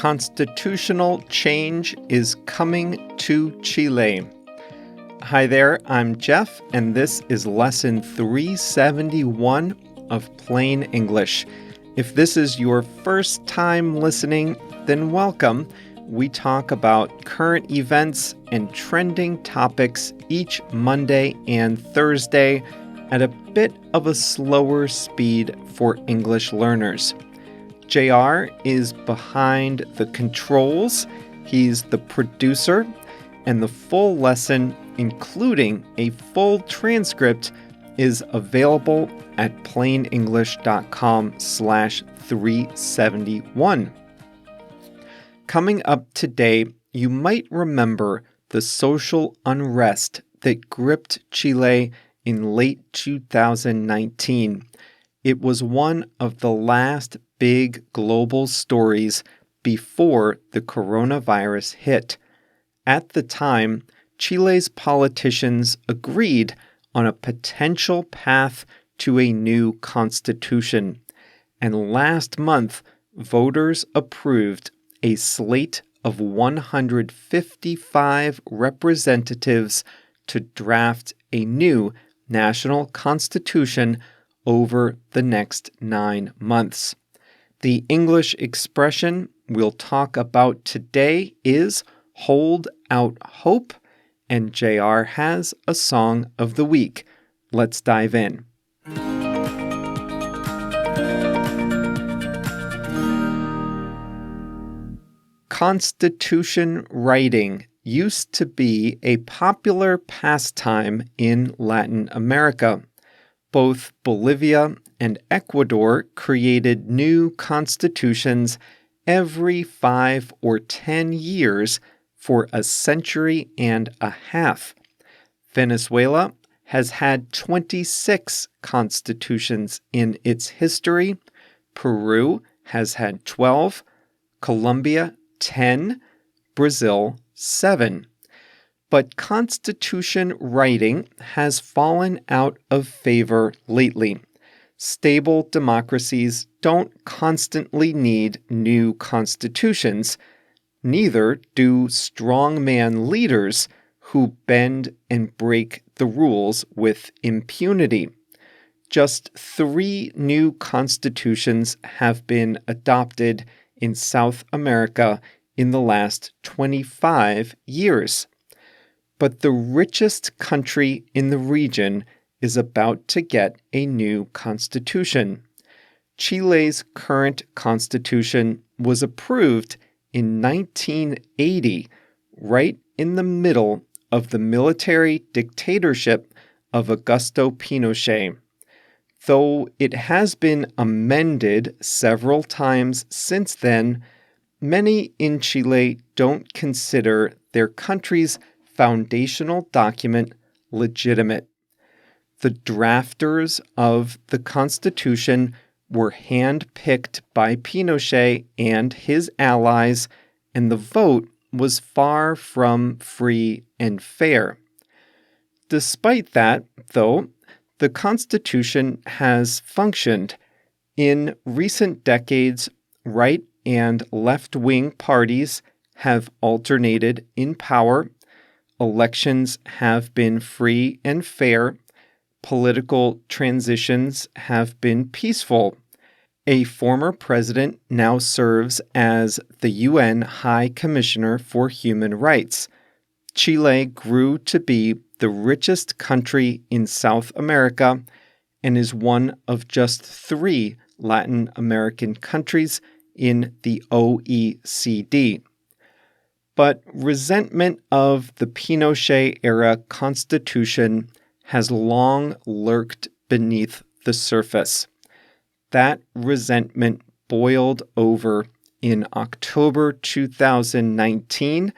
Constitutional change is coming to Chile. Hi there, I'm Jeff, and this is lesson 371 of Plain English. If this is your first time listening, then welcome. We talk about current events and trending topics each Monday and Thursday at a bit of a slower speed for English learners. JR is behind the controls. He's the producer, and the full lesson, including a full transcript, is available at plainenglish.com/371. Coming up today, you might remember the social unrest that gripped Chile in late 2019. It was one of the last big global stories before the coronavirus hit. At the time, Chile's politicians agreed on a potential path to a new constitution, and last month, voters approved a slate of 155 representatives to draft a new national constitution over the next 9 months. The English expression we'll talk about today is hold out hope, and JR has a song of the week. Let's dive in. Constitution writing used to be a popular pastime in Latin America. Both Bolivia and Ecuador created new constitutions every 5 or 10 years for a century and a half. Venezuela has had 26 constitutions in its history. Peru has had 12, Colombia 10, Brazil 7. But constitution writing has fallen out of favor lately. Stable democracies don't constantly need new constitutions. Neither do strongman leaders who bend and break the rules with impunity. Just 3 new constitutions have been adopted in South America in the last 25 years. But the richest country in the region is about to get a new constitution. Chile's current constitution was approved in 1980, right in the middle of the military dictatorship of Augusto Pinochet. Though it has been amended several times since then, many in Chile don't consider their country's foundational document legitimate. The drafters of the Constitution were handpicked by Pinochet and his allies, and the vote was far from free and fair. Despite that, though, the Constitution has functioned. In recent decades, right and left-wing parties have alternated in power. Elections have been free and fair. Political transitions have been peaceful. A former president now serves as the UN High Commissioner for Human Rights. Chile grew to be the richest country in South America and is one of just 3 Latin American countries in the OECD. But resentment of the Pinochet-era constitution has long lurked beneath the surface. That resentment boiled over in October 2019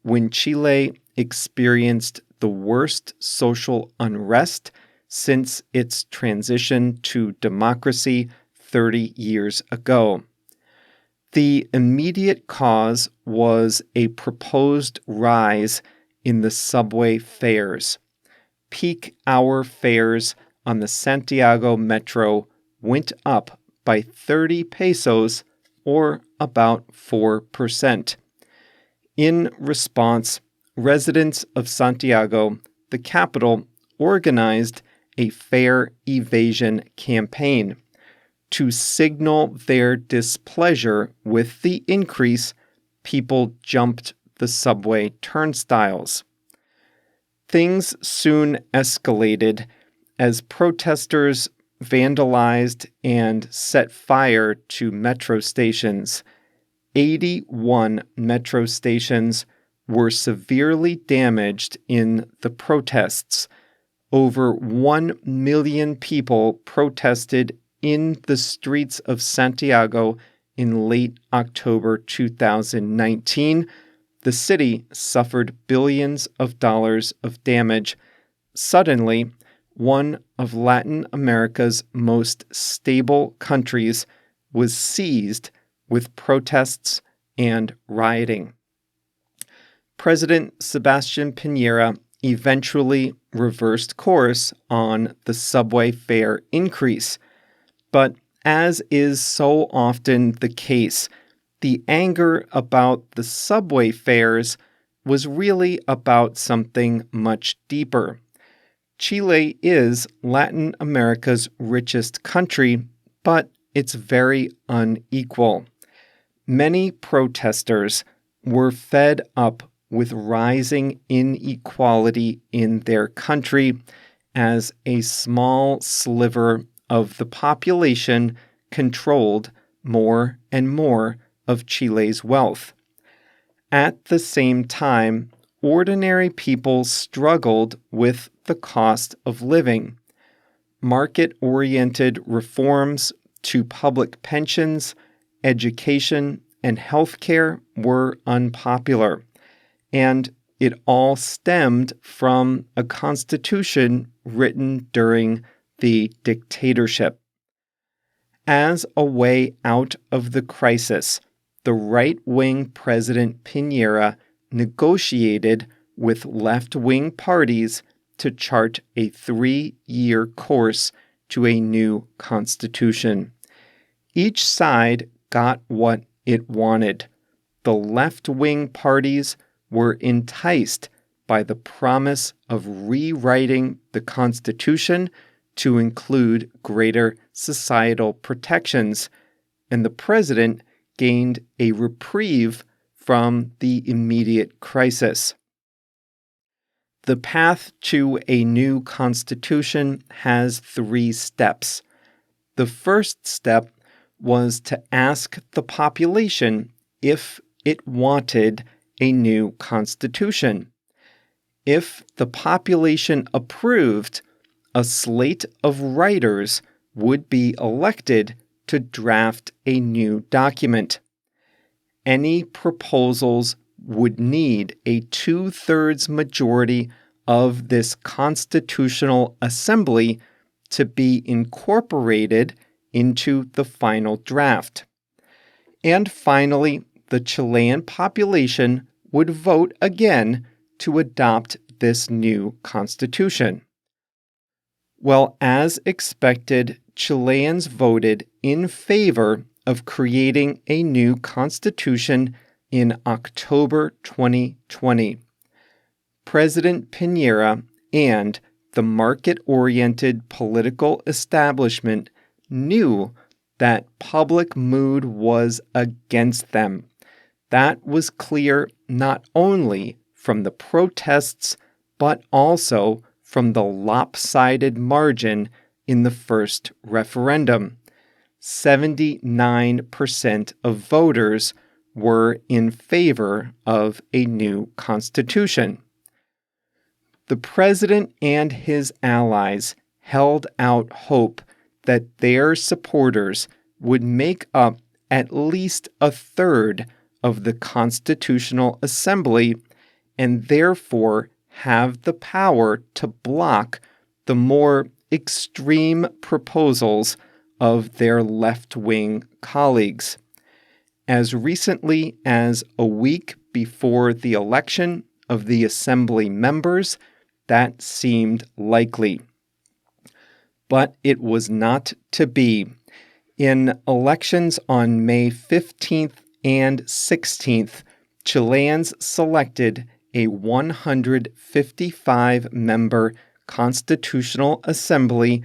when Chile experienced the worst social unrest since its transition to democracy 30 years ago. The immediate cause was a proposed rise in the subway fares. Peak hour fares on the Santiago Metro went up by 30 pesos or about 4%. In response, residents of Santiago, the capital, organized a fare evasion campaign. To signal their displeasure with the increase, people jumped the subway turnstiles. Things soon escalated as protesters vandalized and set fire to metro stations. 81 metro stations were severely damaged in the protests. Over 1 million people protested in the streets of Santiago in late October 2019. The city suffered billions of dollars of damage. Suddenly, one of Latin America's most stable countries was seized with protests and rioting. President Sebastián Piñera eventually reversed course on the subway fare increase. But as is so often the case, the anger about the subway fares was really about something much deeper. Chile is Latin America's richest country, but it's very unequal. Many protesters were fed up with rising inequality in their country as a small sliver of the population controlled more and more of Chile's wealth. At the same time, ordinary people struggled with the cost of living. Market-oriented reforms to public pensions, education, and healthcare were unpopular, and it all stemmed from a constitution written during the dictatorship. As a way out of the crisis, the right-wing President Piñera negotiated with left-wing parties to chart a 3-year course to a new constitution. Each side got what it wanted. The left-wing parties were enticed by the promise of rewriting the Constitution to include greater societal protections, and the president gained a reprieve from the immediate crisis. The path to a new constitution has 3 steps. The first step was to ask the population if it wanted a new constitution. If the population approved, a slate of writers would be elected to draft a new document. Any proposals would need a 2/3 majority of this constitutional assembly to be incorporated into the final draft. And finally, the Chilean population would vote again to adopt this new constitution. Well, as expected, Chileans voted in favor of creating a new constitution in October 2020. President Piñera and the market-oriented political establishment knew that public mood was against them. That was clear not only from the protests, but also from the lopsided margin in the first referendum. 79% of voters were in favor of a new constitution. The president and his allies held out hope that their supporters would make up at least 1/3 of the Constitutional Assembly and therefore have the power to block the more extreme proposals of their left-wing colleagues. As recently as a week before the election of the Assembly members, that seemed likely. But it was not to be. In elections on May 15th and 16th, Chileans selected a 155-member constitutional assembly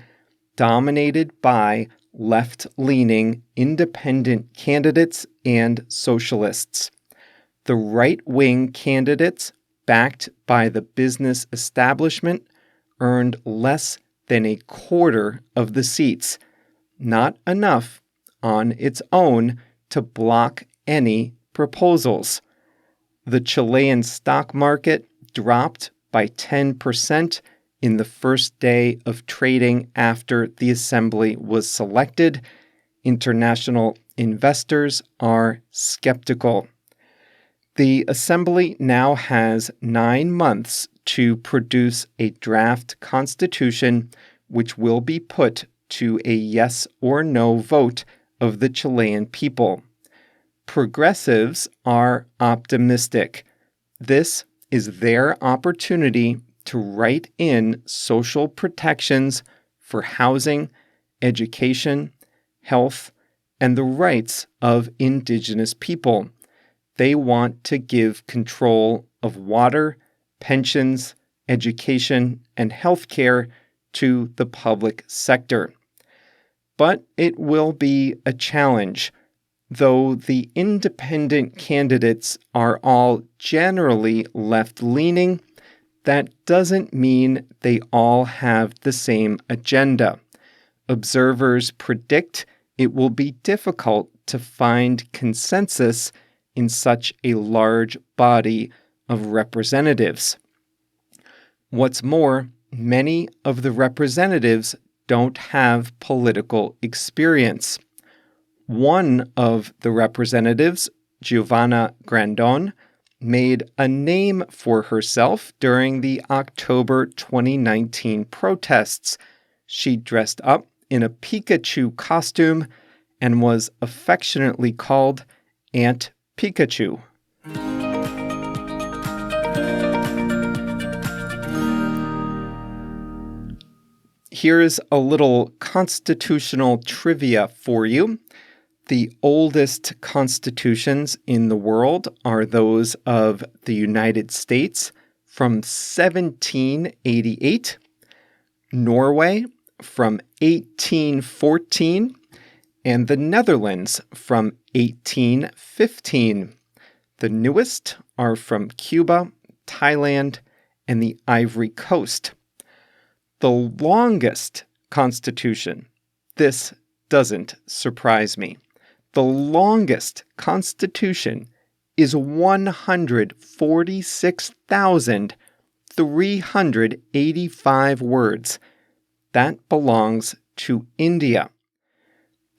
dominated by left-leaning independent candidates and socialists. The right-wing candidates, backed by the business establishment, earned less than a quarter of the seats, not enough on its own to block any proposals. The Chilean stock market dropped by 10% in the first day of trading after the assembly was selected. International investors are skeptical. The assembly now has 9 months to produce a draft constitution, which will be put to a yes or no vote of the Chilean people. Progressives are optimistic. This is their opportunity to write in social protections for housing, education, health, and the rights of indigenous people. They want to give control of water, pensions, education, and healthcare to the public sector. But it will be a challenge. Though the independent candidates are all generally left-leaning, that doesn't mean they all have the same agenda. Observers predict it will be difficult to find consensus in such a large body of representatives. What's more, many of the representatives don't have political experience. One of the representatives, Giovanna Grandon, made a name for herself during the October 2019 protests. She dressed up in a Pikachu costume and was affectionately called Aunt Pikachu. Here's a little constitutional trivia for you. The oldest constitutions in the world are those of the United States from 1788, Norway from 1814, and the Netherlands from 1815. The newest are from Cuba, Thailand, and the Ivory Coast. The longest constitution, this doesn't surprise me. The longest constitution is 146,385 words. That belongs to India.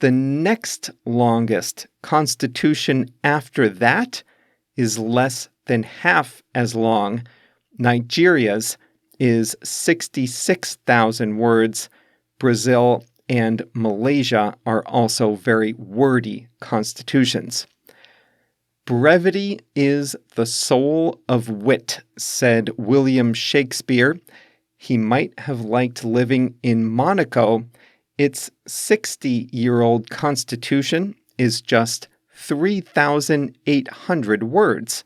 The next longest constitution after that is less than half as long. Nigeria's is 66,000 words. Brazil and Malaysia are also very wordy constitutions. Brevity is the soul of wit, said William Shakespeare. He might have liked living in Monaco. Its 60-year-old constitution is just 3,800 words.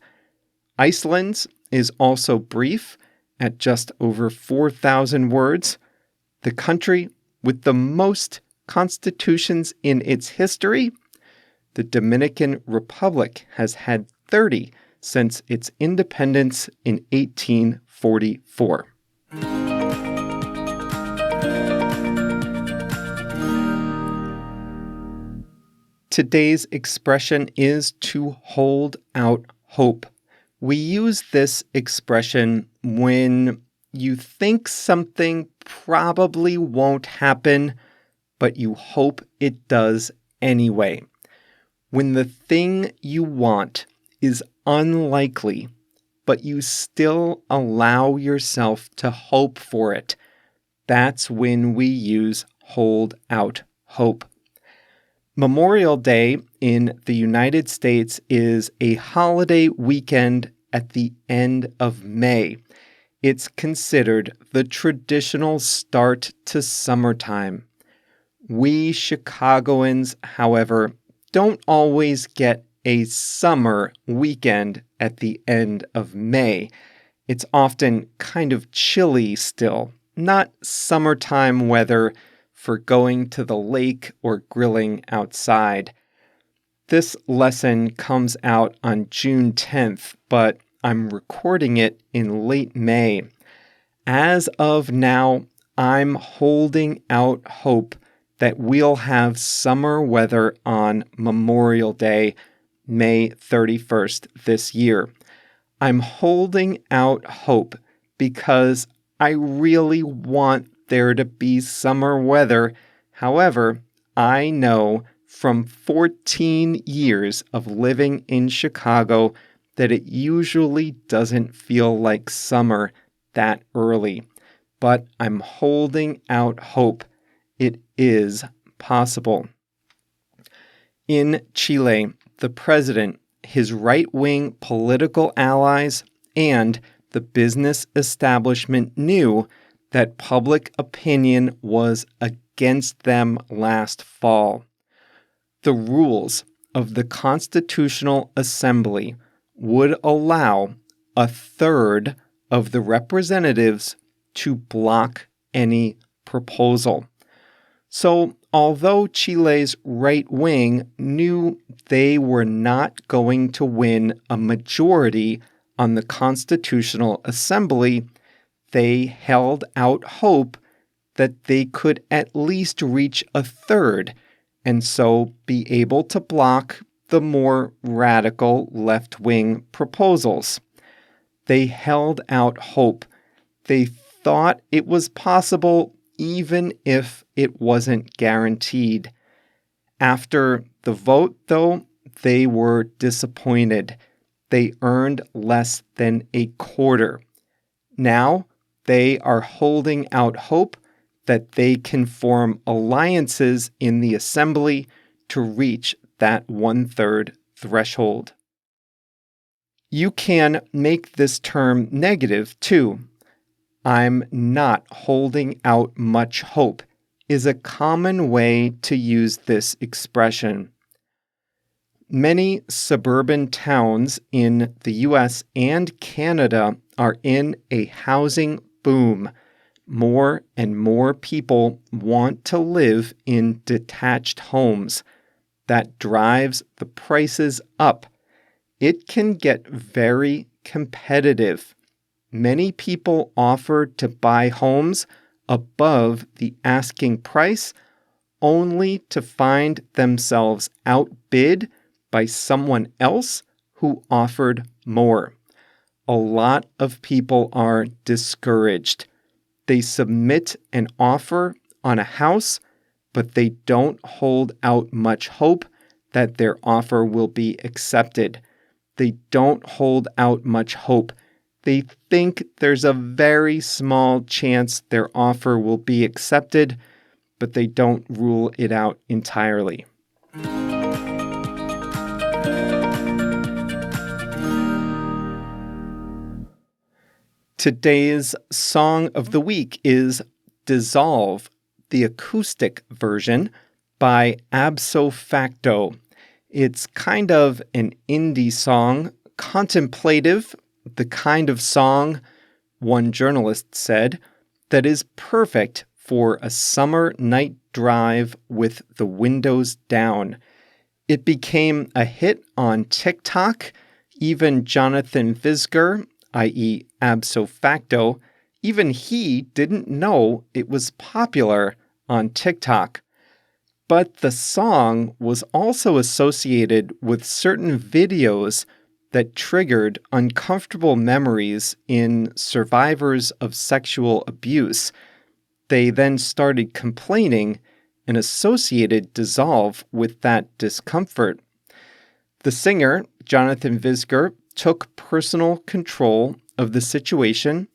Iceland's is also brief at just over 4,000 words. The country with the most constitutions in its history, the Dominican Republic has had 30 since its independence in 1844. Today's expression is to hold out hope. We use this expression when you think something probably won't happen, but you hope it does anyway. When the thing you want is unlikely, but you still allow yourself to hope for it, that's when we use hold out hope. Memorial Day in the United States is a holiday weekend at the end of May. It's considered the traditional start to summertime. We Chicagoans, however, don't always get a summer weekend at the end of May. It's often kind of chilly still, not summertime weather for going to the lake or grilling outside. This lesson comes out on June 10th, but I'm recording it in late May. As of now, I'm holding out hope that we'll have summer weather on Memorial Day, May 31st this year. I'm holding out hope because I really want there to be summer weather. However, I know from 14 years of living in Chicago that it usually doesn't feel like summer that early. But I'm holding out hope. It is possible. In Chile, the president, his right-wing political allies, and the business establishment knew that public opinion was against them last fall. The rules of the Constitutional Assembly would allow a third of the representatives to block any proposal. So, although Chile's right wing knew they were not going to win a majority on the Constitutional Assembly, they held out hope that they could at least reach a third and so be able to block the more radical left-wing proposals. They held out hope. They thought it was possible even if it wasn't guaranteed. After the vote, though, they were disappointed. They earned less than a quarter. Now, they are holding out hope that they can form alliances in the assembly to reach that one-third threshold. You can make this term negative, too. I'm not holding out much hope is a common way to use this expression. Many suburban towns in the US and Canada are in a housing boom. More and more people want to live in detached homes. That drives the prices up. It can get very competitive. Many people offer to buy homes above the asking price only to find themselves outbid by someone else who offered more. A lot of people are discouraged. They submit an offer on a house, but they don't hold out much hope that their offer will be accepted. They don't hold out much hope. They think there's a very small chance their offer will be accepted, but they don't rule it out entirely. Today's song of the week is Dissolve, the acoustic version by Abso Facto. It's kind of an indie song, contemplative, the kind of song, one journalist said, that is perfect for a summer night drive with the windows down. It became a hit on TikTok. Even Jonathan Visger, i.e. Abso Facto, even he didn't know it was popular on TikTok. But the song was also associated with certain videos that triggered uncomfortable memories in survivors of sexual abuse. They then started complaining and associated Dissolve with that discomfort. The singer, Jonathan Visger, took personal control of the situation.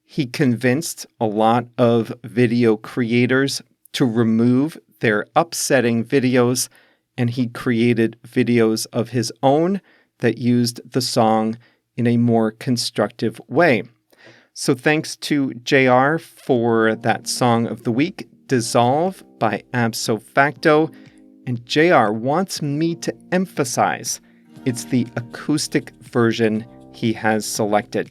He convinced a lot of video creators to remove their upsetting videos, and he created videos of his own that used the song in a more constructive way. So thanks to JR for that song of the week. dissolve by abso facto, and JR wants me to emphasize it's the acoustic version he has selected.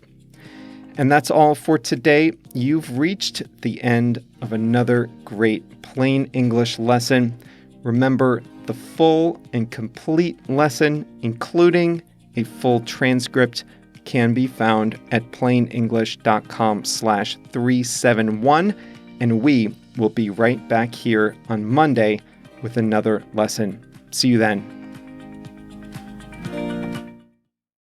And that's all for today. You've reached the end of another great plain English lesson. Remember, the full and complete lesson, including a full transcript, can be found at plainenglish.com/371. And we will be right back here on Monday with another lesson. See you then.